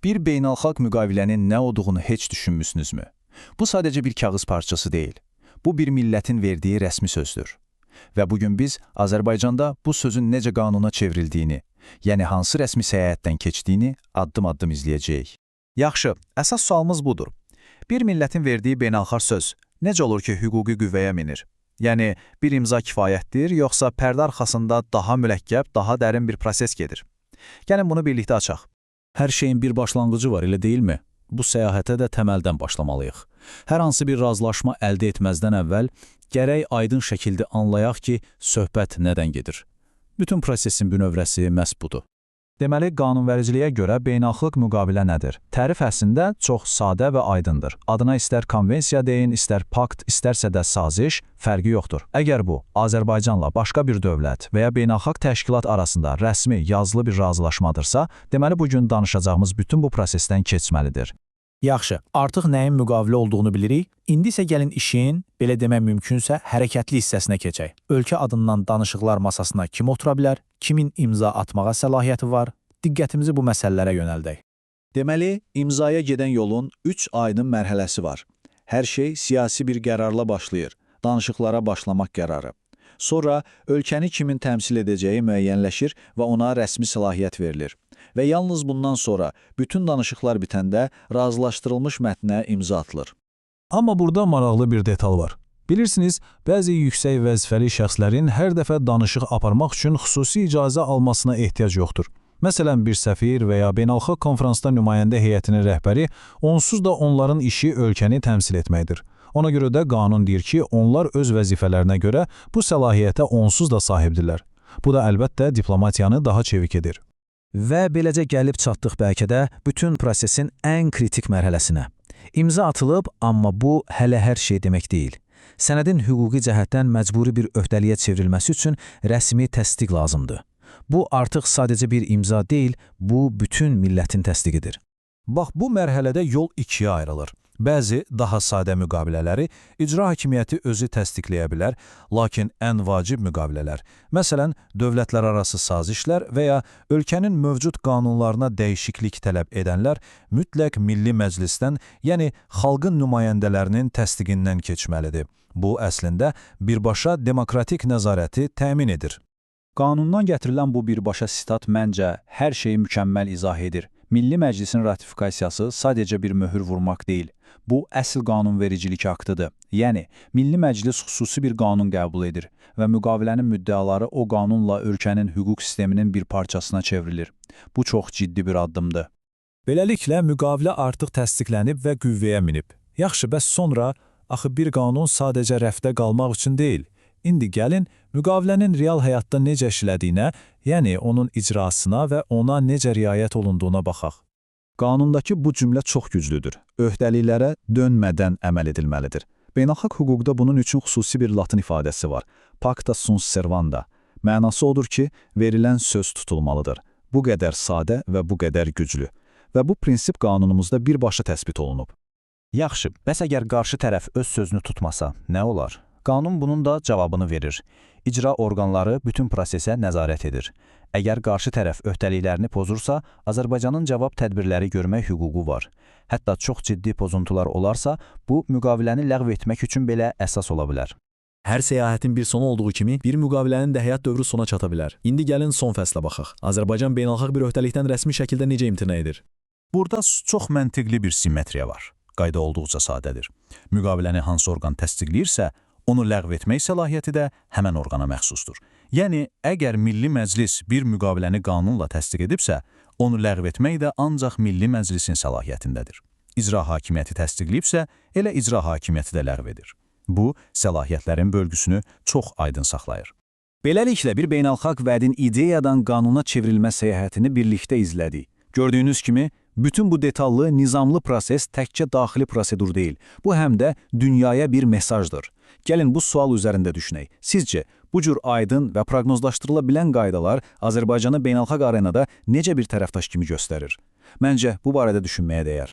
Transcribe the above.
Bir beynəlxalq müqavilənin nə olduğunu heç düşünmüsünüzmü? Bu sadəcə bir kağız parçası deyil. Bu bir millətin verdiyi rəsmi sözdür. Və bugün biz Azərbaycanda bu sözün necə qanuna çevrildiyini, yəni hansı rəsmi səyahətdən keçdiyini addım-addım izləyəcəyik. Yaxşı, əsas sualımız budur. Bir millətin verdiyi beynəlxalq söz necə olur ki, hüquqi qüvvəyə minir? Yəni, bir imza kifayətdir, yoxsa pərdə arxasında daha mürəkkəb, daha dərin bir proses gedir? Gəlin bunu birlikdə açaq. Hər şeyin bir başlanğıcı var, elə deyilmi? Bu səyahətə də təməldən başlamalıyıq. Hər hansı bir razılaşma əldə etməzdən əvvəl gərək aydın şəkildə anlayaq ki, söhbət nədən gedir. Bütün prosesin bünövrəsi məhz budur. Deməli, qanunvericiliyə görə beynəlxalq müqavilə nədir? Tərif əslində çox sadə və aydındır. Adına istər konvensiya deyin, istər pakt, istərsə də saziş, fərqi yoxdur. Əgər bu, Azərbaycanla başqa bir dövlət və ya beynəlxalq təşkilat arasında rəsmi, yazılı bir razılaşmadırsa, deməli bugün danışacağımız bütün bu prosesdən keçməlidir. Yaxşı, artıq nəyin müqavilə olduğunu bilirik. İndi isə gəlin işin, belə demək mümkünsə, hərəkətli hissəsinə keçək. Ölkə adından danışıqlar masasına kim otura bilər, kimin imza atmağa səlahiyyəti var? Diqqətimizi bu məsələlərə yönəldək. Deməli, imzaya gedən yolun 3 aydın mərhələsi var. Hər şey siyasi bir qərarla başlayır. Danışıqlara başlamaq qərarı. Sonra ölkəni kimin təmsil edəcəyi müəyyənləşir və ona rəsmi səlahiyyət verilir. Və yalnız bundan sonra bütün danışıqlar bitəndə razılaşdırılmış mətnə imza atılır. Amma burada maraqlı bir detal var. Bilirsiniz, bəzi yüksək vəzifəli şəxslərin hər dəfə danışıq aparmaq üçün xüsusi icazə almasına ehtiyac yoxdur. Məsələn, bir səfir və ya beynəlxalq konferansda nümayəndə heyətinin rəhbəri onsuz da onların işi ölkəni təmsil etməkdir. Ona görə də qanun deyir ki, onlar öz vəzifələrinə görə bu səlahiyyətə onsuz da sahibdirlər. Bu da əlbəttə diplomatiyanı daha çevik edir. Və beləcə gəlib çatdıq bəlkə də bütün prosesin ən kritik mərhələsinə. İmza atılıb, amma bu hələ hər şey demək deyil. Sənədin hüquqi cəhətdən məcburi bir öhdəliyə çevrilməsi üçün rəsmi təsdiq lazımdır. Bu artıq sadəcə bir imza deyil, bu bütün millətin təsdiqidir. Bax, bu mərhələdə yol ikiyə ayrılır. Bəzi daha sadə müqavilələri icra hakimiyyəti özü təsdiqləyə bilər, lakin ən vacib müqavilələr, məsələn, dövlətlərarası sazişlər və ya ölkənin mövcud qanunlarına dəyişiklik tələb edənlər mütləq Milli Məclisdən, yəni xalqın nümayəndələrinin təsdiqindən keçməlidir. Bu, əslində, birbaşa demokratik nəzarəti təmin edir. Qanundan gətirilən bu birbaşa sitat məncə hər şeyi mükəmməl izah edir. Milli Məclisin ratifikasiyası sadəcə bir möhür vurmaq deyil. Bu, əsl qanunvericilik aktıdır. Yəni, Milli Məclis xüsusi bir qanun qəbul edir və müqavilənin müddəaları o qanunla ölkənin hüquq sisteminin bir parçasına çevrilir. Bu çox ciddi bir addımdır. Beləliklə, müqavilə artıq təsdiqlənib və qüvvəyə minib. Yaxşı, bəs sonra, axı bir qanun sadəcə rəfdə qalmaq üçün deyil. İndi gəlin, müqavilənin real həyatda necə işlədiyinə, yəni onun icrasına və ona necə riayət olunduğuna baxaq. Qanundakı bu cümlə çox güclüdür. Öhdəliklərə dönmədən əməl edilməlidir. Beynəlxalq hüquqda bunun üçün xüsusi bir latın ifadəsi var. Pacta sunt servanda. Mənası odur ki, verilən söz tutulmalıdır. Bu qədər sadə və bu qədər güclü. Və bu prinsip qanunumuzda birbaşa təsbit olunub. Yaxşı, bəs əgər qarşı tərəf öz sözünü tutmasa, nə olar? Qanun bunun da cavabını verir. İcra orqanları bütün prosesə nəzarət edir. Əgər qarşı tərəf öhdəliklərini pozursa, Azərbaycanın cavab tədbirləri görmək hüququ var. Hətta çox ciddi pozuntular olarsa, bu müqaviləni ləğv etmək üçün belə əsas ola bilər. Hər səyahətin bir sonu olduğu kimi, bir müqavilənin də həyat dövrü sona çata bilər. İndi gəlin son fəslə baxaq. Azərbaycan beynəlxalq bir öhdəlikdən rəsmi şəkildə necə imtina edir? Burada çox məntiqli bir simmetriya var. Qayda olduqca sadədir. Müqaviləni hansı orqan təsdiqləyirsə, onu ləğv etmək səlahiyyəti də həmən orqana məxsusdur. Yəni, əgər Milli Məclis bir müqaviləni qanunla təsdiq edibsə, onu ləğv etmək də ancaq Milli Məclisin səlahiyyətindədir. İcra hakimiyyəti təsdiqləyibsə, elə icra hakimiyyəti də ləğv edir. Bu, səlahiyyətlərin bölgüsünü çox aydın saxlayır. Beləliklə, bir beynəlxalq vədin ideyadan qanuna çevrilmə səyahətini birlikdə izlədik. Gördüyünüz kimi, bütün bu detallı, nizamlı proses təkcə daxili prosedur deyil. Bu həm də dünyaya bir mesajdır. Gəlin bu sual üzərində düşünək. Sizcə, bu cür aydın və proqnozlaşdırıla bilən qaydalar Azərbaycanı beynəlxalq arenada necə bir tərəfdaş kimi göstərir? Məncə, bu barədə düşünməyə dəyər.